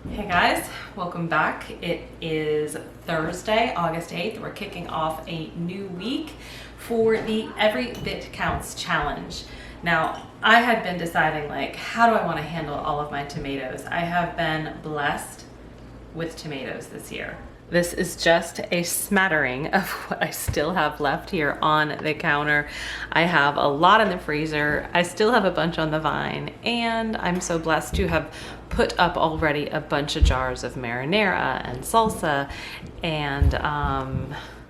Hey guys, welcome back. It is Thursday, August 8th. We're kicking off a new week for the Every Bit Counts challenge. Now, I had been deciding how do I want to handle all of my tomatoes? I have been blessed with tomatoes this year. This is just a smattering of what I still have left here on the counter. I have a lot in the freezer. I still have a bunch on the vine, and I'm so blessed to have put up already a bunch of jars of marinara and salsa and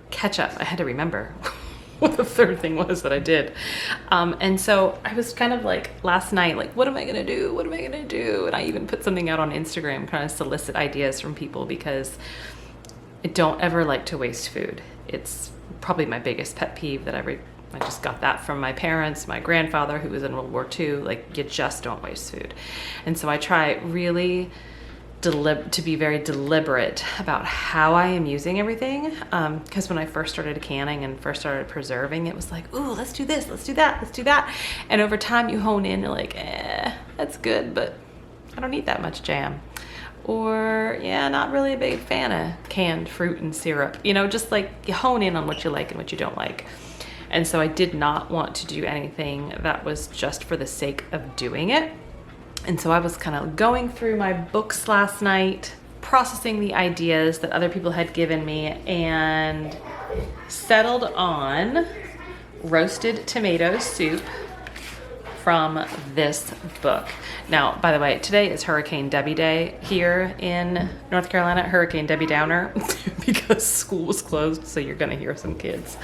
ketchup. I had to remember what the third thing was that I did. And so I was kind of last night, what am I gonna do? What am I gonna do? And I even put something out on Instagram, kind of solicit ideas from people, because I don't ever like to waste food. It's probably my biggest pet peeve that I just got that from my parents, my grandfather who was in World War II. You just don't waste food. And so I try really to be very deliberate about how I am using everything. Because when I first started canning and first started preserving, it was ooh, let's do this, let's do that, let's do that. And over time you hone in, you're that's good, but I don't need that much jam. Or, yeah, not really a big fan of canned fruit and syrup. You hone in on what you like and what you don't like. And so I did not want to do anything that was just for the sake of doing it. And so I was kind of going through my books last night, processing the ideas that other people had given me, and settled on roasted tomato soup from this book. Now, by the way, today is Hurricane Debbie Day here in North Carolina, Hurricane Debbie Downer, because school was closed, so you're gonna hear some kids.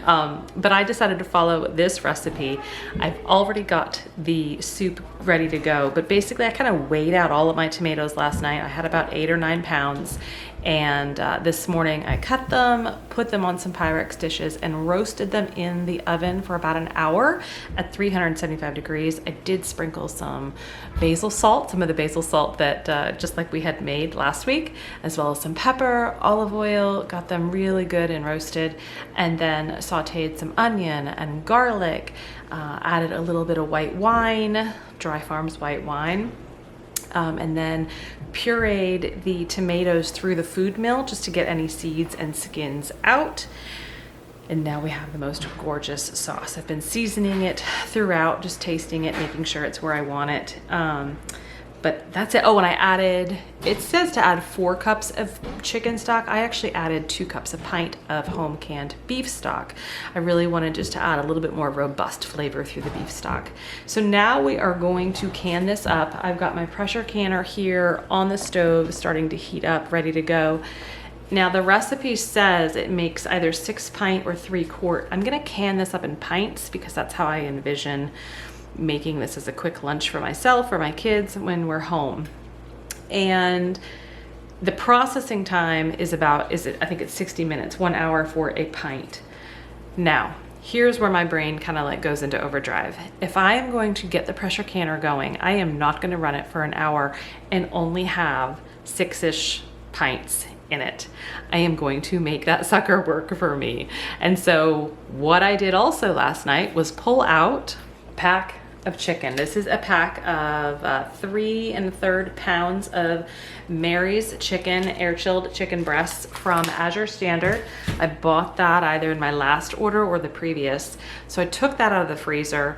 But I decided to follow this recipe. I've already got the soup ready to go, but basically I kind of weighed out all of my tomatoes last night. I had about 8 or 9 pounds. And this morning I cut them, put them on some Pyrex dishes, and roasted them in the oven for about an hour at 375 degrees. I did sprinkle some basil salt, some of the basil salt that just like we had made last week, as well as some pepper, olive oil, got them really good and roasted, and then sauteed some onion and garlic, added a little bit of white wine, Dry Farms white wine. And then pureed the tomatoes through the food mill just to get any seeds and skins out. And now we have the most gorgeous sauce. I've been seasoning it throughout, just tasting it, making sure it's where I want it. But that's it. Oh, and I added, it says to add 4 cups of chicken stock. I actually added 2 cups, a pint of home canned beef stock. I really wanted just to add a little bit more robust flavor through the beef stock. So now we are going to can this up. I've got my pressure canner here on the stove, starting to heat up, ready to go. Now the recipe says it makes either 6 pint or 3 quart. I'm gonna can this up in pints because that's how I envision making this as a quick lunch for myself or my kids when we're home. And the processing time is I think it's 60 minutes, 1 hour for a pint. Now, here's where my brain kind of goes into overdrive. If I am going to get the pressure canner going, I am not going to run it for an hour and only have 6-ish pints in it. I am going to make that sucker work for me. And so what I did also last night was pull out a pack of chicken. This is a pack of 3 1/3 pounds of Mary's chicken, air chilled chicken breasts from Azure Standard. I bought that either in my last order or the previous. So I took that out of the freezer,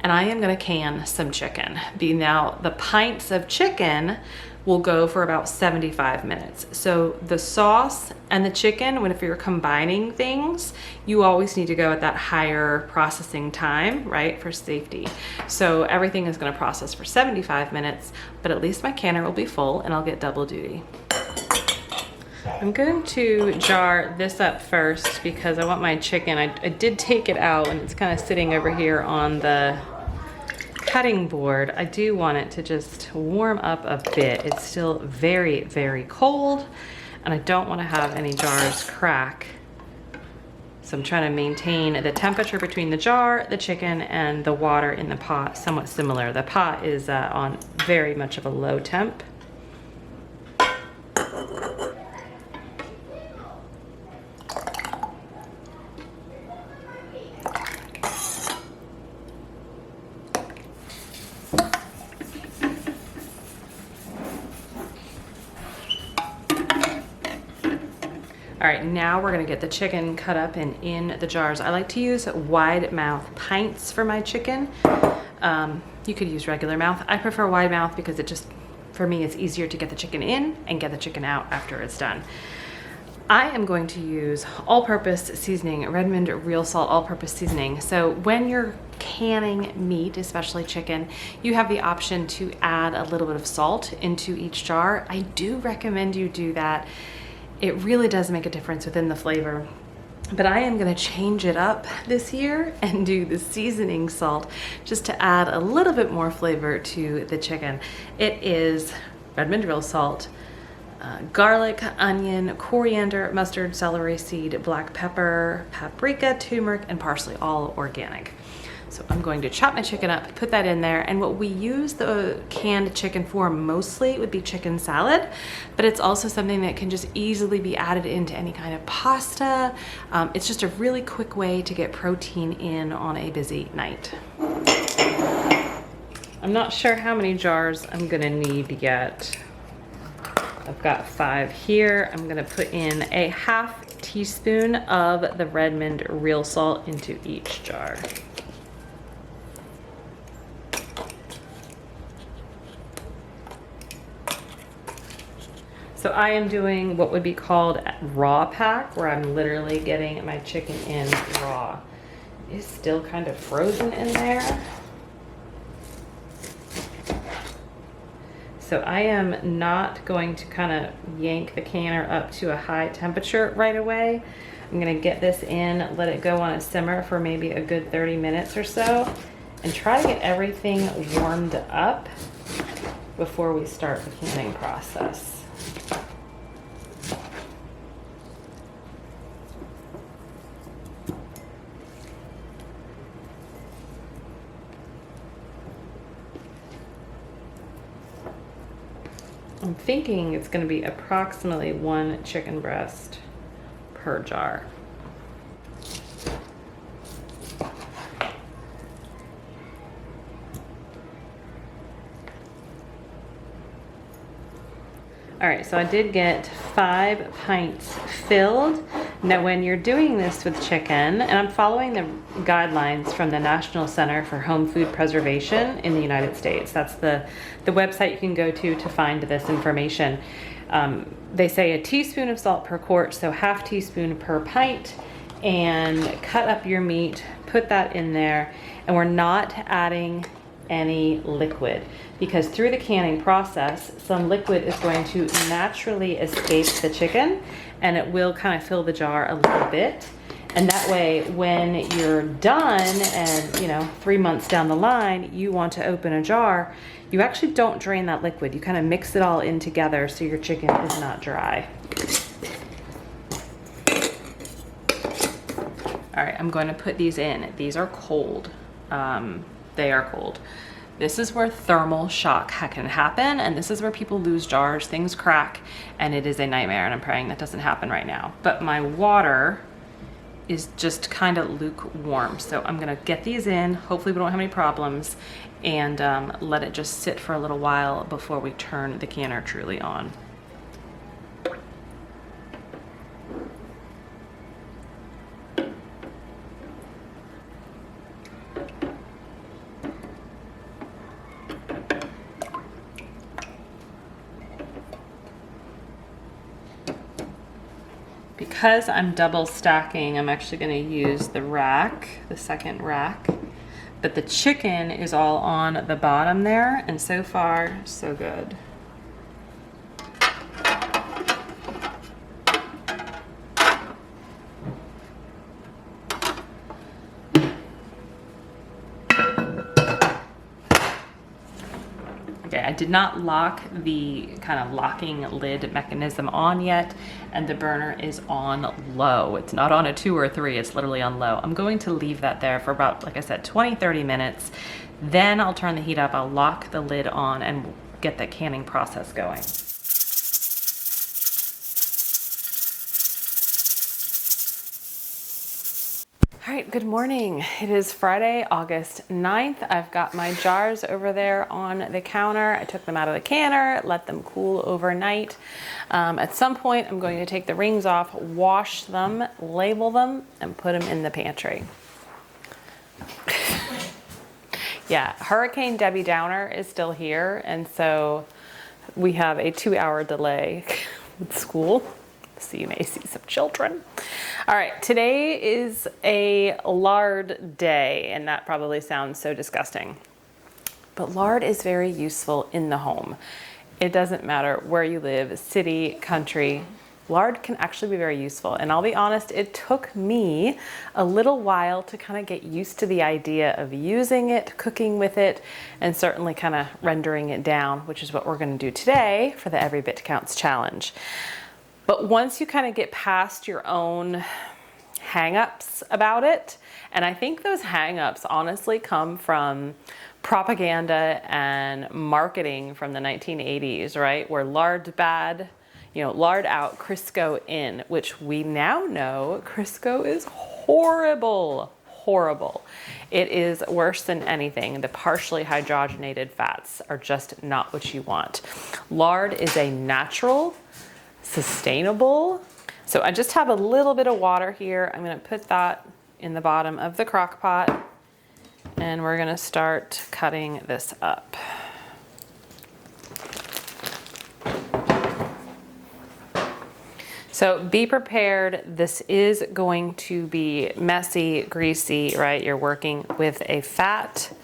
and I am gonna can some chicken. Now the pints of chicken will go for about 75 minutes. So the sauce and the chicken, if you're combining things, you always need to go at that higher processing time, right, for safety. So everything is gonna process for 75 minutes, but at least my canner will be full and I'll get double duty. I'm going to jar this up first because I want my chicken, I did take it out and it's kind of sitting over here on the cutting board. I do want it to just warm up a bit. It's still very, very cold, and I don't want to have any jars crack. So I'm trying to maintain the temperature between the jar, the chicken, and the water in the pot somewhat similar. The pot is on very much of a low temp. All right, now we're gonna get the chicken cut up and in the jars. I like to use wide mouth pints for my chicken. You could use regular mouth. I prefer wide mouth because it just, for me, it's easier to get the chicken in and get the chicken out after it's done. I am going to use all-purpose seasoning, Redmond real salt all-purpose seasoning. So when you're canning meat, especially chicken, you have the option to add a little bit of salt into each jar. I do recommend you do that. It really does make a difference within the flavor. But I am gonna change it up this year and do the seasoning salt just to add a little bit more flavor to the chicken. It is Redmond real salt, garlic, onion, coriander, mustard, celery seed, black pepper, paprika, turmeric, and parsley, all organic. So I'm going to chop my chicken up, put that in there, and what we use the canned chicken for mostly would be chicken salad, but it's also something that can just easily be added into any kind of pasta. It's just a really quick way to get protein in on a busy night. I'm not sure how many jars I'm gonna need yet. I've got 5 here. I'm gonna put in a half teaspoon of the Redmond real salt into each jar. So I am doing what would be called raw pack, where I'm literally getting my chicken in raw. It's still kind of frozen in there. So I am not going to kind of yank the canner up to a high temperature right away. I'm gonna get this in, let it go on a simmer for maybe a good 30 minutes or so, and try to get everything warmed up before we start the canning process. I'm thinking it's going to be approximately 1 chicken breast per jar. All right, so I did get 5 pints filled. Now, when you're doing this with chicken, and I'm following the guidelines from the National Center for Home Food Preservation in the United States. That's the website you can go to find this information. They say a teaspoon of salt per quart, so half teaspoon per pint, and cut up your meat, put that in there, and we're not adding any liquid, because through the canning process some liquid is going to naturally escape the chicken, and it will kind of fill the jar a little bit. And that way, when you're done and 3 months down the line you want to open a jar, you actually don't drain that liquid. You kind of mix it all in together so your chicken is not dry. All right, I'm going to put these in. These are cold. They are cold. This is where thermal shock can happen, and this is where people lose jars, things crack, and it is a nightmare, and I'm praying that doesn't happen right now. But my water is just kind of lukewarm, so I'm gonna get these in. Hopefully we don't have any problems, and let it just sit for a little while before we turn the canner truly on. Because I'm double stacking, I'm actually going to use the rack, the second rack, but the chicken is all on the bottom there, and so far, so good. Okay, I did not lock the kind of locking lid mechanism on yet, and the burner is on low. It's not on a 2 or 3, it's literally on low. I'm going to leave that there for about, like I said, 20-30 minutes. Then I'll turn the heat up, I'll lock the lid on and get the canning process going. All right, good morning. It is Friday, August 9th. I've got my jars over there on the counter. I took them out of the canner, let them cool overnight. At some point, I'm going to take the rings off, wash them, label them, and put them in the pantry. Yeah, Hurricane Debbie Downer is still here, and so we have a 2-hour delay with school. So you may see some children. All right, today is a lard day, and that probably sounds so disgusting. But lard is very useful in the home. It doesn't matter where you live, city, country, lard can actually be very useful. And I'll be honest, it took me a little while to kind of get used to the idea of using it, cooking with it, and certainly kind of rendering it down, which is what we're going to do today for the Every Bit Counts challenge. But once you kind of get past your own hang-ups about it, and I think those hang-ups honestly come from propaganda and marketing from the 1980s, right? Where lard's bad, lard out, Crisco in, which we now know Crisco is horrible. Horrible. It is worse than anything. The partially hydrogenated fats are just not what you want. Lard is a natural, sustainable. So I just have a little bit of water here. I'm going to put that in the bottom of the crock pot, and we're going to start cutting this up. So be prepared. This is going to be messy, greasy, right? You're working with a fat.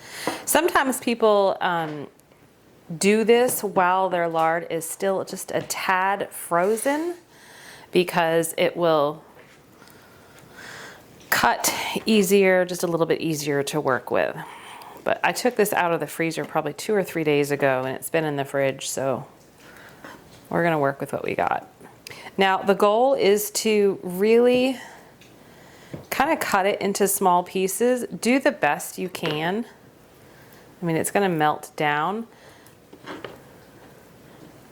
Sometimes people do this while their lard is still just a tad frozen, because it will cut easier, just a little bit easier to work with. But I took this out of the freezer probably 2 or 3 days ago, and it's been in the fridge, so we're gonna work with what we got. Now, the goal is to really kind of cut it into small pieces. Do the best you can. I mean, it's gonna melt down,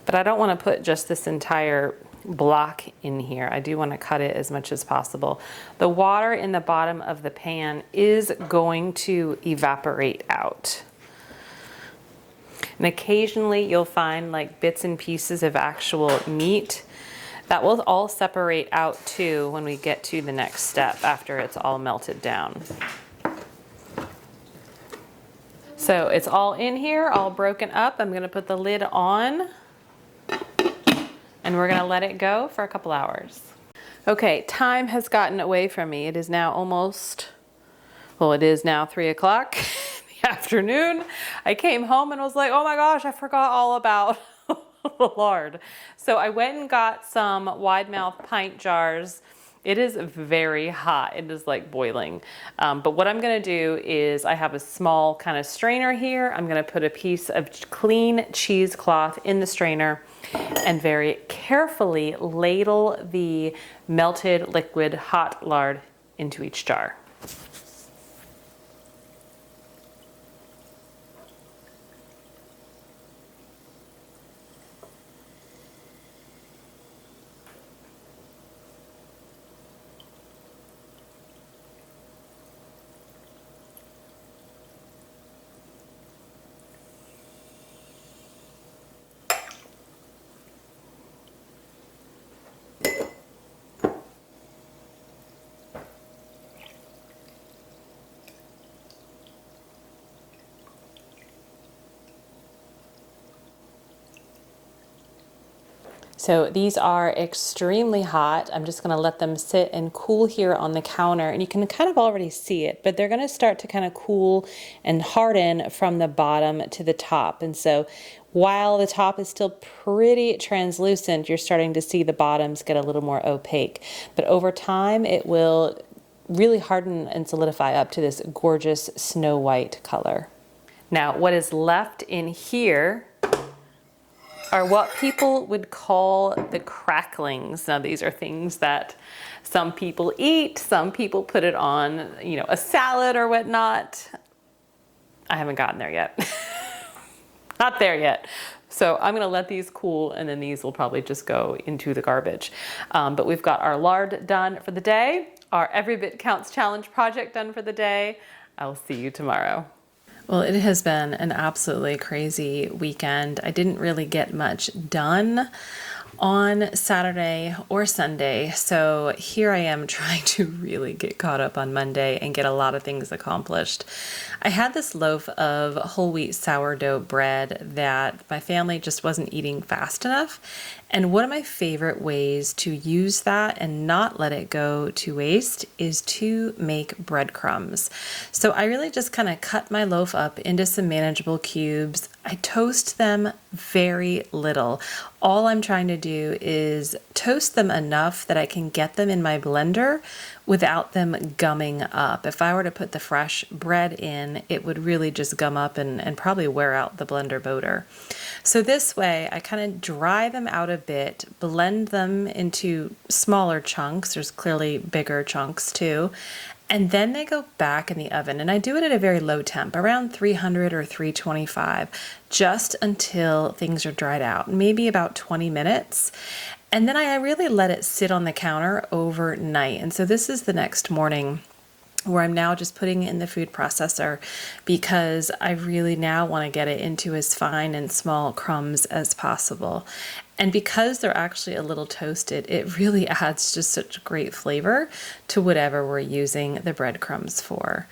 but I don't want to put just this entire block in here. I do want to cut it as much as possible. The water in the bottom of the pan is going to evaporate out. And occasionally you'll find like bits and pieces of actual meat. That will all separate out too when we get to the next step after it's all melted down. So it's all in here, all broken up. I'm going to put the lid on, and we're going to let it go for a couple hours. Okay, time has gotten away from me. It is now it is now 3 o'clock in the afternoon. I came home and was like, oh my gosh, I forgot all about the lard. So I went and got some wide mouth pint jars. It is very hot. It is like boiling. But what I'm gonna do is I have a small kind of strainer here. I'm gonna put a piece of clean cheesecloth in the strainer and very carefully ladle the melted liquid hot lard into each jar. So these are extremely hot. I'm just gonna let them sit and cool here on the counter, and you can kind of already see it, but they're gonna start to kind of cool and harden from the bottom to the top. And so while the top is still pretty translucent, you're starting to see the bottoms get a little more opaque. But over time, it will really harden and solidify up to this gorgeous snow white color. Now, what is left in here are what people would call the cracklings. Now, these are things that some people eat, some people put it on, a salad or whatnot. I haven't gotten there yet. Not there yet. So I'm gonna let these cool, and then these will probably just go into the garbage. But we've got our lard done for the day. our Every Bit Counts Challenge project done for the day. I will see you tomorrow. Well, it has been an absolutely crazy weekend. I didn't really get much done on Saturday or Sunday, so here I am trying to really get caught up on Monday and get a lot of things accomplished. I had this loaf of whole wheat sourdough bread that my family just wasn't eating fast enough, and one of my favorite ways to use that and not let it go to waste is to make breadcrumbs. So I really just kind of cut my loaf up into some manageable cubes. I toast them very little. All I'm trying to do is toast them enough that I can get them in my blender without them gumming up. If I were to put the fresh bread in, it would really just gum up and probably wear out the blender motor. So this way, I kind of dry them out a bit, blend them into smaller chunks. There's clearly bigger chunks too. And then they go back in the oven, and I do it at a very low temp, around 300 or 325, just until things are dried out, maybe about 20 minutes. And then I really let it sit on the counter overnight. And so this is the next morning where I'm now just putting it in the food processor because I really now want to get it into as fine and small crumbs as possible. And because they're actually a little toasted, it really adds just such great flavor to whatever we're using the breadcrumbs for.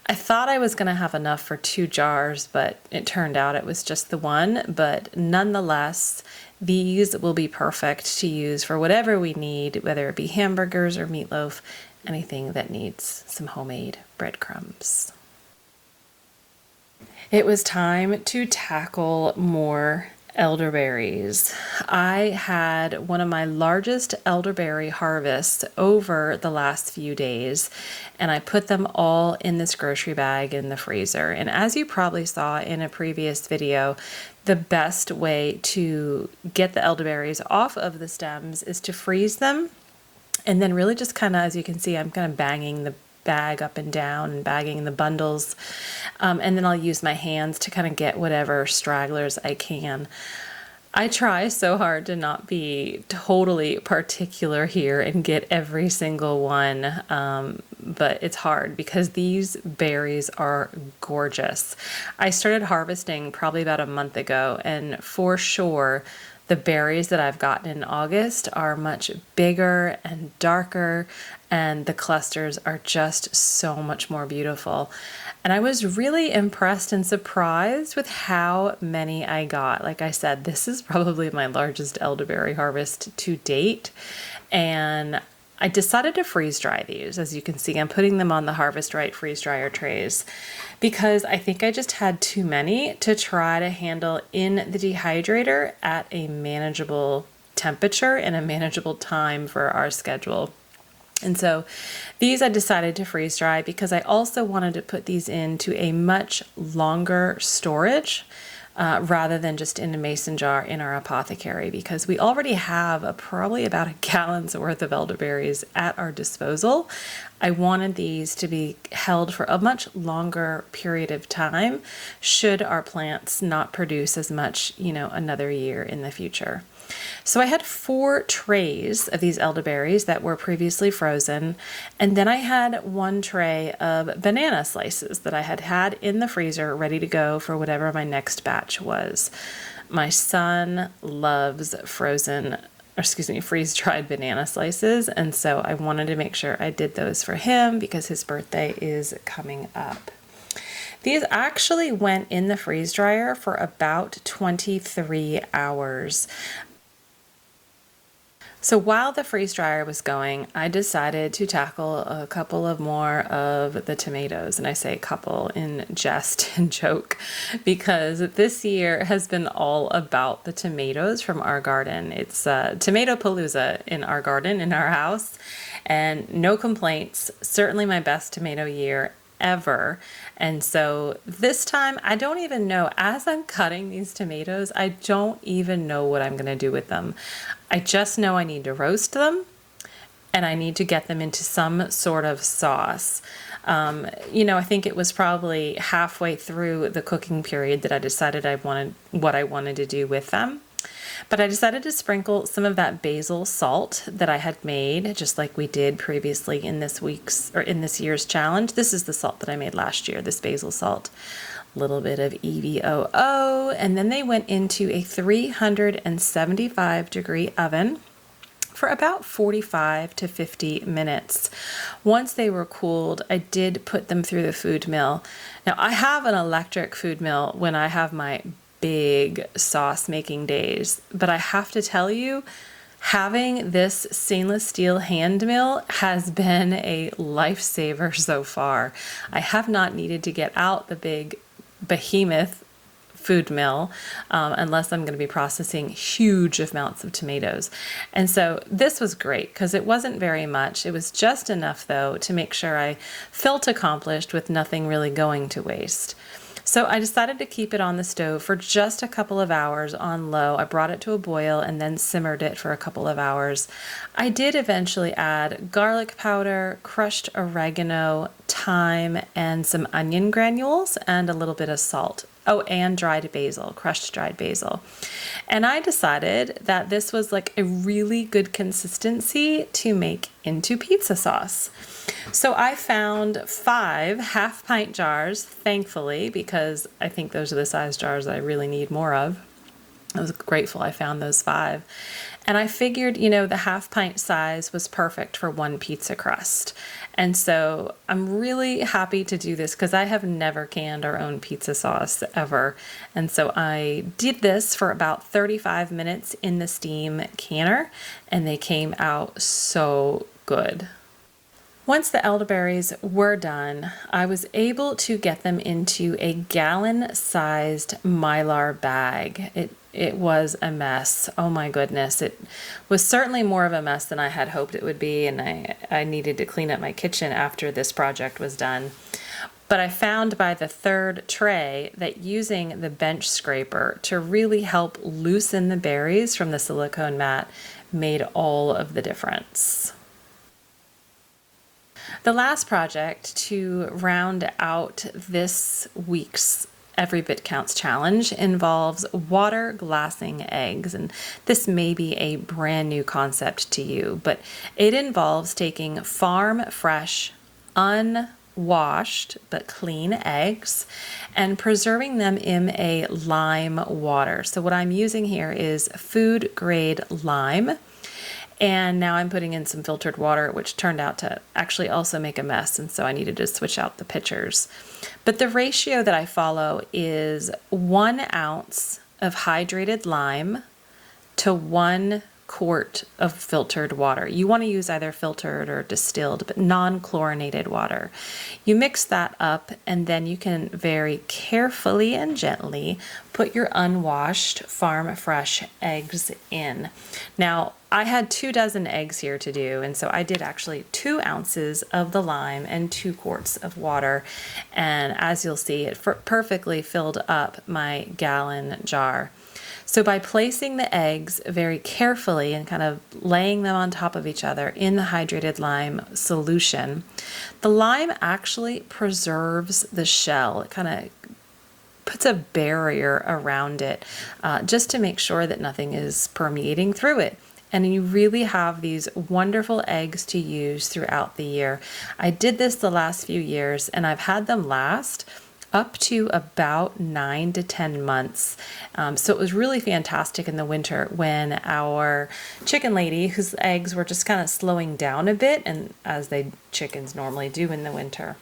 I thought I was going to have enough for 2 jars, but it turned out it was just the one. But nonetheless, these will be perfect to use for whatever we need, whether it be hamburgers or meatloaf, anything that needs some homemade breadcrumbs. It was time to tackle more elderberries. I had one of my largest elderberry harvests over the last few days, and I put them all in this grocery bag in the freezer. And as you probably saw in a previous video, the best way to get the elderberries off of the stems is to freeze them. And then really just kind of, as you can see, I'm kind of banging the bag up and down and bagging the bundles. And then I'll use my hands to kind of get whatever stragglers I can. I try so hard to not be totally particular here and get every single one, but it's hard because these berries are gorgeous. I started harvesting probably about a month ago, and for sure, the berries that I've gotten in August are much bigger and darker, and the clusters are just so much more beautiful. And I was really impressed and surprised with how many I got. Like I said, this is probably my largest elderberry harvest to date. And I decided to freeze dry these. As you can see, I'm putting them on the Harvest Right freeze dryer trays because I think I just had too many to try to handle in the dehydrator at a manageable temperature and a manageable time for our schedule. And so these I decided to freeze dry because I also wanted to put these into a much longer storage rather than just in a mason jar in our apothecary, because we already have probably about a gallon's worth of elderberries at our disposal. I wanted these to be held for a much longer period of time should our plants not produce as much, another year in the future. So I had 4 trays of these elderberries that were previously frozen, and then I had 1 tray of banana slices that I had had in the freezer ready to go for whatever my next batch was. My son loves freeze-dried banana slices, and so I wanted to make sure I did those for him because his birthday is coming up. These actually went in the freeze dryer for about 23 hours. So while the freeze dryer was going, I decided to tackle a couple of more of the tomatoes. And I say couple in jest and joke because this year has been all about the tomatoes from our garden. It's tomato palooza in our garden, in our house, and no complaints. Certainly my best tomato year ever. And so this time, I don't even know, as I'm cutting these tomatoes, I don't even know what I'm going to do with them. I just know I need to roast them and I need to get them into some sort of sauce. I think it was probably halfway through the cooking period that I decided what I wanted to do with them. But I decided to sprinkle some of that basil salt that I had made, just like we did previously in this year's challenge. This is the salt that I made last year, this basil salt. A little bit of EVOO, and then they went into a 375-degree oven for about 45 to 50 minutes. Once they were cooled, I did put them through the food mill. Now, I have an electric food mill when I have my big sauce making days, but I have to tell you, having this stainless steel hand mill has been a lifesaver so far. I have not needed to get out the big behemoth food mill unless I'm going to be processing huge amounts of tomatoes. And so this was great because it wasn't very much. It was just enough, though, to make sure I felt accomplished with nothing really going to waste. So I decided to keep it on the stove for just a couple of hours on low. I brought it to a boil and then simmered it for a couple of hours. I did eventually add garlic powder, crushed oregano, thyme, and some onion granules, and a little bit of salt. Oh, and dried basil, crushed dried basil. And I decided that this was like a really good consistency to make into pizza sauce. So I found 5 half-pint jars, thankfully, because I think those are the size jars that I really need more of. I was grateful I found those 5. And I figured, the half-pint size was perfect for one pizza crust. And so I'm really happy to do this because I have never canned our own pizza sauce ever. And so I did this for about 35 minutes in the steam canner, and they came out so good. Once the elderberries were done, I was able to get them into a gallon-sized Mylar bag. It was a mess. Oh my goodness. It was certainly more of a mess than I had hoped it would be, and I needed to clean up my kitchen after this project was done. But I found by the 3rd tray that using the bench scraper to really help loosen the berries from the silicone mat made all of the difference. The last project to round out this week's Every Bit Counts challenge involves water glassing eggs. And this may be a brand new concept to you, but it involves taking farm fresh, unwashed but clean eggs and preserving them in a lime water. So what I'm using here is food grade lime. And now I'm putting in some filtered water, which turned out to actually also make a mess. And so I needed to switch out the pitchers. But the ratio that I follow is 1 ounce of hydrated lime to 1 quart of filtered water. You want to use either filtered or distilled, but non-chlorinated water. You mix that up, and then you can very carefully and gently put your unwashed farm fresh eggs in. Now, I had 2 dozen eggs here to do, and so I did actually 2 ounces of the lime and 2 quarts of water. And as you'll see, it perfectly filled up my gallon jar. So by placing the eggs very carefully and kind of laying them on top of each other in the hydrated lime solution, the lime actually preserves the shell. It kind of puts a barrier around it just to make sure that nothing is permeating through it. And you really have these wonderful eggs to use throughout the year. I did this the last few years, and I've had them last up to about 9 to 10 months. So it was really fantastic in the winter when our chicken lady, whose eggs were just kind of slowing down a bit, and as chickens normally do in the winter.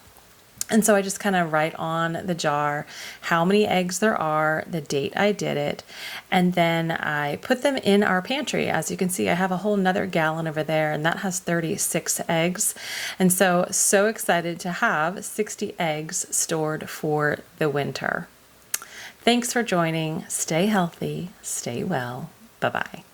And so I just kind of write on the jar how many eggs there are, the date I did it, and then I put them in our pantry. As you can see, I have a whole nother gallon over there, and that has 36 eggs. And so excited to have 60 eggs stored for the winter. Thanks for joining. Stay healthy, stay well. Bye-bye.